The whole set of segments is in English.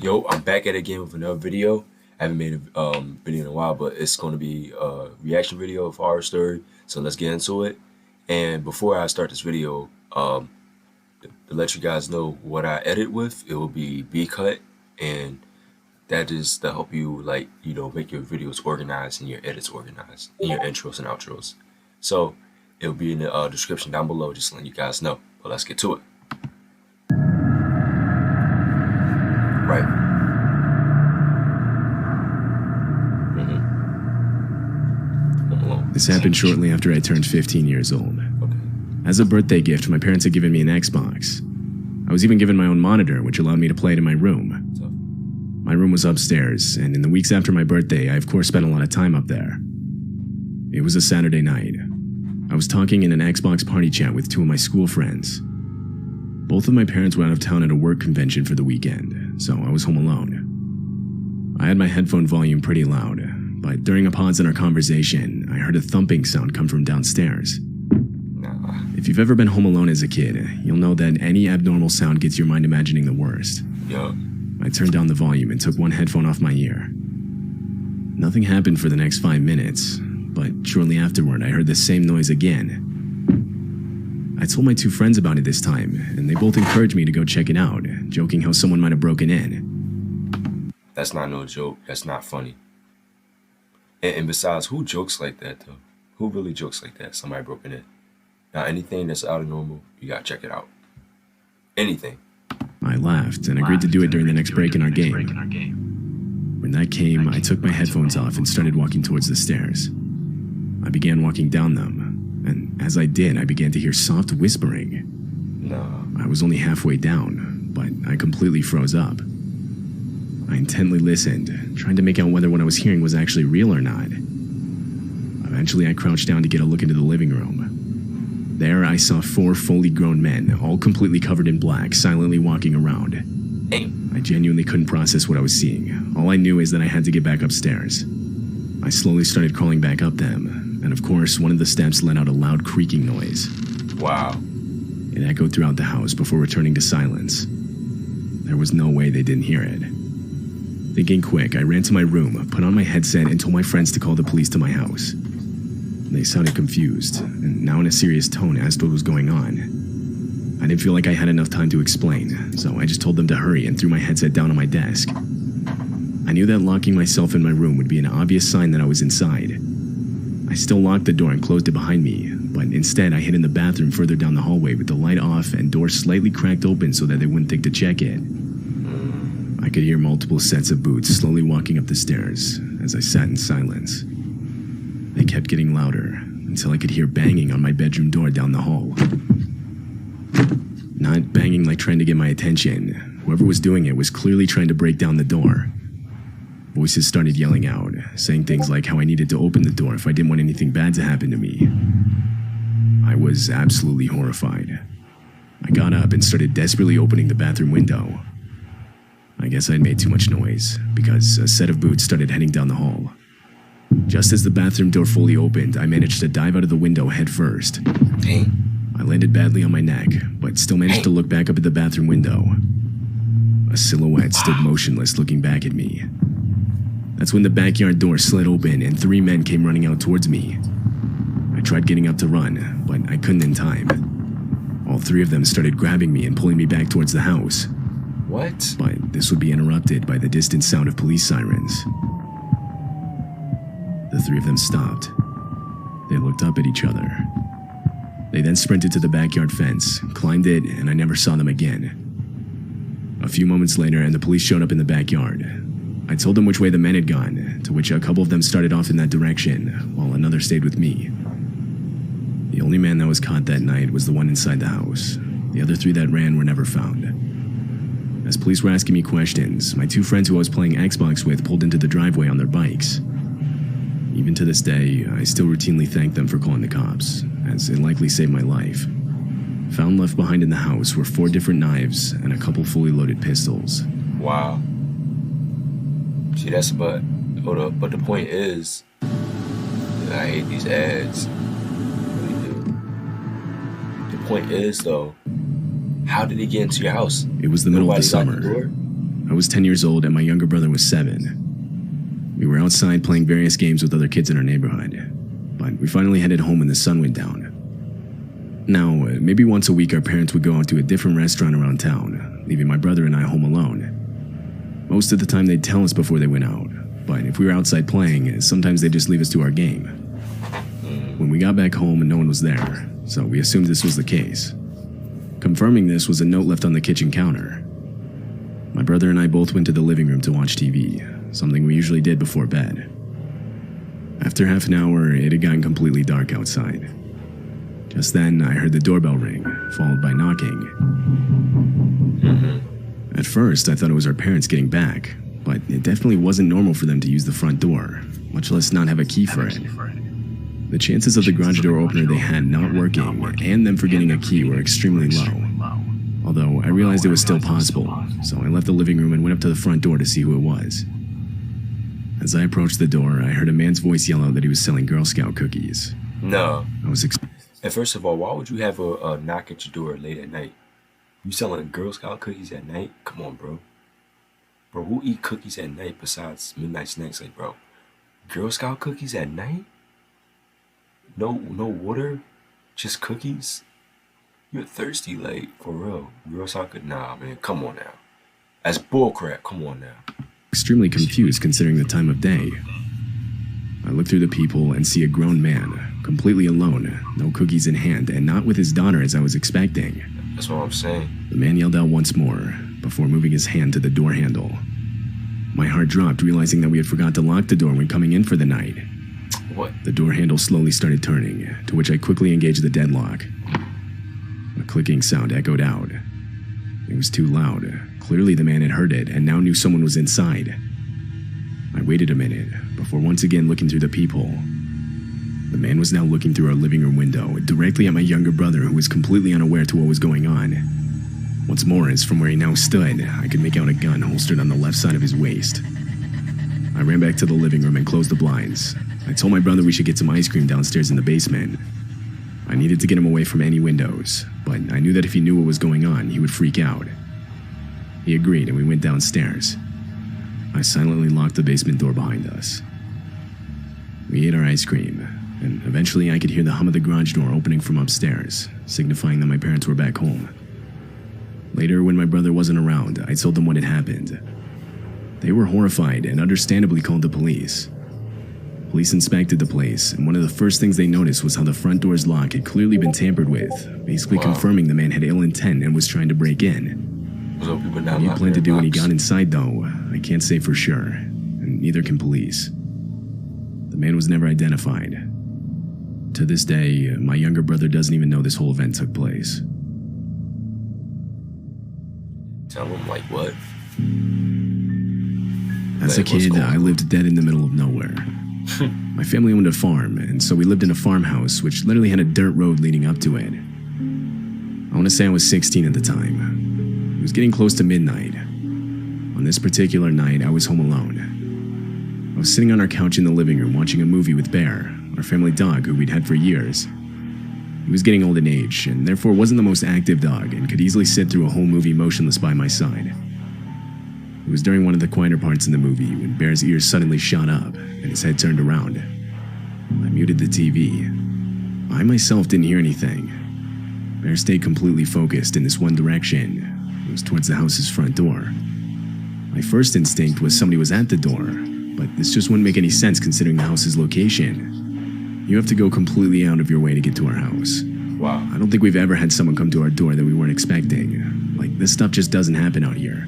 Yo, I'm back at it again with another video. I haven't made a video in a while, but it's going to be a reaction video of Horror Story. So let's get into it. And before I start this video, to let you guys know what I edit with, it will be B-Cut, and that is to help you make your videos organized and your edits organized, and your intros and outros. So it'll be in the description down below, just letting you guys know. But let's get to it. Right. This happened shortly after I turned 15 years old. Okay. As a birthday gift, my parents had given me an Xbox. I was even given my own monitor, which allowed me to play it in my room. So, My room was upstairs, and in the weeks after my birthday, I of course spent a lot of time up there. It was a Saturday night. I was talking in an Xbox party chat with two of my school friends. Both of my parents were out of town at a work convention for the weekend, so I was home alone. I had my headphone volume pretty loud, but during a pause in our conversation, I heard a thumping sound come from downstairs. nah. If you've ever been home alone as a kid, you'll know that any abnormal sound gets your mind imagining the worst. Yo. I turned down the volume and took one headphone off my ear. Nothing happened for the next 5 minutes, but shortly afterward I heard the same noise again. I told my two friends about it this time, and they both encouraged me to go check it out, joking how someone might have broken in. That's not no joke. That's not funny. And besides, who jokes like that, though? Who really jokes like that? Somebody broken in. Now, anything that's out of normal, you gotta check it out. Anything. I laughed and agreed to do it during the next break in our game. When that came, I took my headphones off and started walking towards the stairs. I began walking down them, and as I did, I began to hear soft whispering. No. I was only halfway down, but I completely froze up. I intently listened, trying to make out whether what I was hearing was actually real or not. Eventually, I crouched down to get a look into the living room. There, I saw 4 fully grown men, all completely covered in black, silently walking around. Hey. I genuinely couldn't process what I was seeing. All I knew is that I had to get back upstairs. I slowly started crawling back up them, and of course, one of the steps let out a loud creaking noise. Wow. It echoed throughout the house before returning to silence. There was no way they didn't hear it. Thinking quick, I ran to my room, put on my headset, and told my friends to call the police to my house. They sounded confused, and now in a serious tone asked what was going on. I didn't feel like I had enough time to explain, so I just told them to hurry and threw my headset down on my desk. I knew that locking myself in my room would be an obvious sign that I was inside. I still locked the door and closed it behind me, but instead I hid in the bathroom further down the hallway with the light off and door slightly cracked open so that they wouldn't think to check it. I could hear multiple sets of boots slowly walking up the stairs as I sat in silence. They kept getting louder until I could hear banging on my bedroom door down the hall. Not banging like trying to get my attention. Whoever was doing it was clearly trying to break down the door. Voices started yelling out, saying things like how I needed to open the door if I didn't want anything bad to happen to me. I was absolutely horrified. I got up and started desperately opening the bathroom window. I guess I'd made too much noise, because a set of boots started heading down the hall. Just as the bathroom door fully opened, I managed to dive out of the window head first. Hey. I landed badly on my neck, but still managed to look back up at the bathroom window. A silhouette stood motionless looking back at me. That's when the backyard door slid open and 3 men came running out towards me. I tried getting up to run, but I couldn't in time. All 3 of them started grabbing me and pulling me back towards the house. What? But this would be interrupted by the distant sound of police sirens. The 3 of them stopped. They looked up at each other. They then sprinted to the backyard fence, climbed it, and I never saw them again. A few moments later, and the police showed up in the backyard. I told them which way the men had gone, to which a couple of them started off in that direction, while another stayed with me. The only man that was caught that night was the one inside the house. The other 3 that ran were never found. As police were asking me questions, my 2 friends who I was playing Xbox with pulled into the driveway on their bikes. Even to this day, I still routinely thank them for calling the cops, as it likely saved my life. Found left behind in the house were 4 different knives and a couple fully loaded pistols. Wow. See, hold up. But the point is, I hate these ads. I really do. The point is, though, how did he get into your house? It was the middle of the Nobody locked summer. the door? I was 10 years old and my younger brother was 7. We were outside playing various games with other kids in our neighborhood, but we finally headed home when the sun went down. Now, maybe once a week our parents would go out to a different restaurant around town, leaving my brother and I home alone. Most of the time they'd tell us before they went out, but if we were outside playing, sometimes they'd just leave us to our game. When we got back home, no one was there, so we assumed this was the case. Confirming this was a note left on the kitchen counter. My brother and I both went to the living room to watch TV, something we usually did before bed. After half an hour, it had gotten completely dark outside. Just then, I heard the doorbell ring, followed by knocking. At first, I thought it was our parents getting back, but it definitely wasn't normal for them to use the front door, much less not have a key for it. The chances of the garage door opener they had not working and them forgetting a key were extremely low. Although I realized it was still possible, so I left the living room and went up to the front door to see who it was. As I approached the door, I heard a man's voice yell out that he was selling Girl Scout cookies. No. I was And first of all, why would you have a knock at your door late at night? You selling Girl Scout cookies at night? Come on, bro. Bro, who eat cookies at night besides midnight snacks? Like, bro, Girl Scout cookies at night? No water? Just cookies? You're thirsty, like, for real. Girl Scout cookies? Nah, man, come on now. That's bullcrap. Come on now. extremely confused considering the time of day. I look through the people and see a grown man, completely alone, no cookies in hand, and not with his daughter as I was expecting. That's what I'm saying. The man yelled out once more, before moving his hand to the door handle. My heart dropped, realizing that we had forgot to lock the door when coming in for the night. What? The door handle slowly started turning, to which I quickly engaged the deadlock. A clicking sound echoed out. It was too loud. Clearly the man had heard it and now knew someone was inside. I waited a minute, before once again looking through the peephole. The man was now looking through our living room window, directly at my younger brother, who was completely unaware to what was going on. What's more is, from where he now stood, I could make out a gun holstered on the left side of his waist. I ran back to the living room and closed the blinds. I told my brother we should get some ice cream downstairs in the basement. I needed to get him away from any windows, but I knew that if he knew what was going on, he would freak out. He agreed, and we went downstairs. I silently locked the basement door behind us. We ate our ice cream, and eventually I could hear the hum of the garage door opening from upstairs, signifying that my parents were back home. Later, when my brother wasn't around, I told them what had happened. They were horrified and understandably called the police. Police inspected the place, and one of the first things they noticed was how the front door's lock had clearly been tampered with, basically confirming the man had ill intent and was trying to break in. So people not What he locking planned to their do when he box. got inside, though, I can't say for sure, and neither can police. The man was never identified. To this day, my younger brother doesn't even know this whole event took place. Tell them like what? As a Like, what's kid, going I on? lived dead in the middle of nowhere. My family owned a farm, and so we lived in a farmhouse which literally had a dirt road leading up to it. I want to say I was 16 at the time. It was getting close to midnight. On this particular night, I was home alone. I was sitting on our couch in the living room watching a movie with Bear, our family dog who we'd had for years. He was getting old in age, and therefore wasn't the most active dog, and could easily sit through a whole movie motionless by my side. It was during one of the quieter parts in the movie when Bear's ears suddenly shot up, and his head turned around. I muted the TV. I myself didn't hear anything. Bear stayed completely focused in this one direction. It was towards the house's front door. My first instinct was somebody was at the door, but this just wouldn't make any sense considering the house's location. You have to go completely out of your way to get to our house. Wow. I don't think we've ever had someone come to our door that we weren't expecting. Like, this stuff just doesn't happen out here.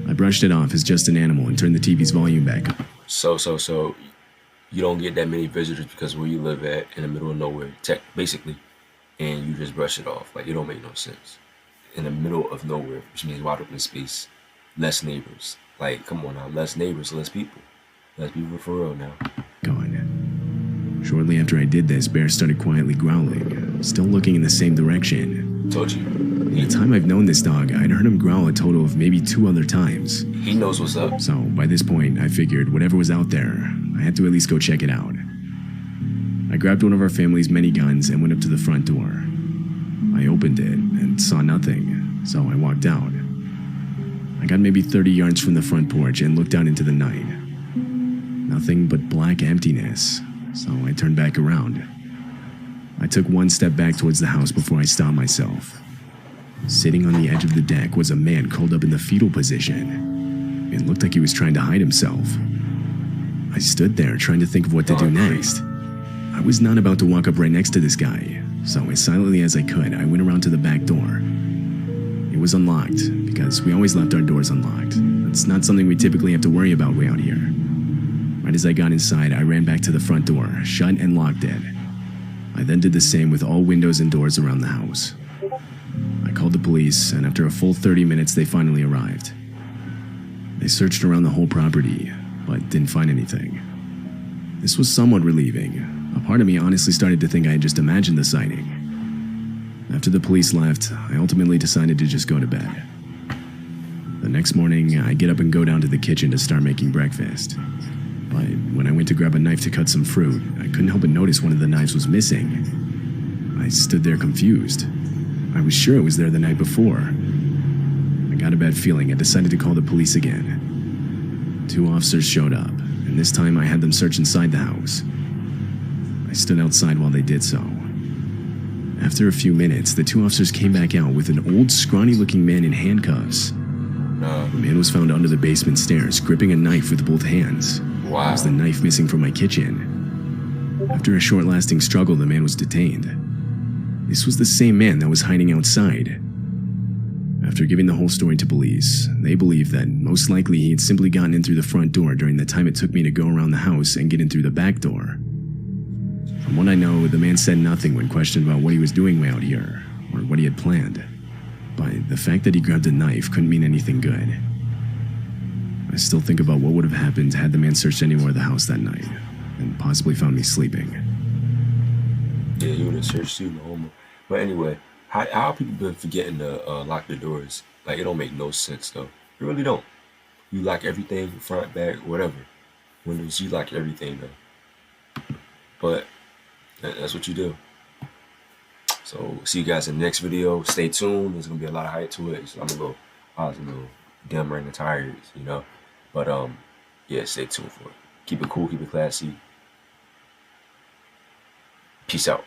I brushed it off as just an animal and turned the TV's volume back up. So you don't get that many visitors because where you live at in the middle of nowhere, basically, and you just brush it off. Like, it don't make no sense. In the middle of nowhere, which means wide open space, less neighbors. Like, come on now, less neighbors, less people. Less people for real now. Going. Shortly after I did this, Bear started quietly growling, still looking in the same direction. Told you. In the time I've known this dog, I'd heard him growl a total of maybe 2 other times. He knows what's up. So by this point, I figured whatever was out there, I had to at least go check it out. I grabbed one of our family's many guns and went up to the front door. I opened it and saw nothing, so I walked out. I got maybe 30 yards from the front porch and looked out into the night. Nothing but black emptiness, so I turned back around. I took one step back towards the house before I stopped myself. Sitting on the edge of the deck was a man curled up in the fetal position. It looked like he was trying to hide himself. I stood there trying to think of what to do next. I was not about to walk up right next to this guy, so as silently as I could, I went around to the back door. It was unlocked, because we always left our doors unlocked. It's not something we typically have to worry about way out here. Right as I got inside, I ran back to the front door, shut and locked it. I then did the same with all windows and doors around the house. I called the police, and after a full 30 minutes, they finally arrived. They searched around the whole property, but didn't find anything. This was somewhat relieving. A part of me honestly started to think I had just imagined the sighting. After the police left, I ultimately decided to just go to bed. The next morning, I get up and go down to the kitchen to start making breakfast. But when I went to grab a knife to cut some fruit, I couldn't help but notice one of the knives was missing. I stood there confused. I was sure it was there the night before. I got a bad feeling and decided to call the police again. 2 officers showed up, and this time I had them search inside the house. I stood outside while they did so. After a few minutes, the 2 officers came back out with an old, scrawny-looking man in handcuffs. The man was found under the basement stairs, gripping a knife with both hands. Wow. There was the knife missing from my kitchen. After a short-lasting struggle, the man was detained. This was the same man that was hiding outside. After giving the whole story to police, they believed that most likely he had simply gotten in through the front door during the time it took me to go around the house and get in through the back door. From what I know, the man said nothing when questioned about what he was doing way out here, or what he had planned. But the fact that he grabbed a knife couldn't mean anything good. I still think about what would have happened had the man searched anywhere of the house that night, and possibly found me sleeping. Yeah, you would have searched too, no homo. But anyway, how people been forgetting to lock their doors? Like, it don't make no sense, though. It really don't. You lock everything, front, back, whatever. Windows, you lock everything, though. But that's what you do. So, see you guys in the next video. Stay tuned. There's going to be a lot of hype to it. So I was a little dimmer in the tires, you know. But, yeah, stay tuned for it. Keep it cool, keep it classy. Peace out.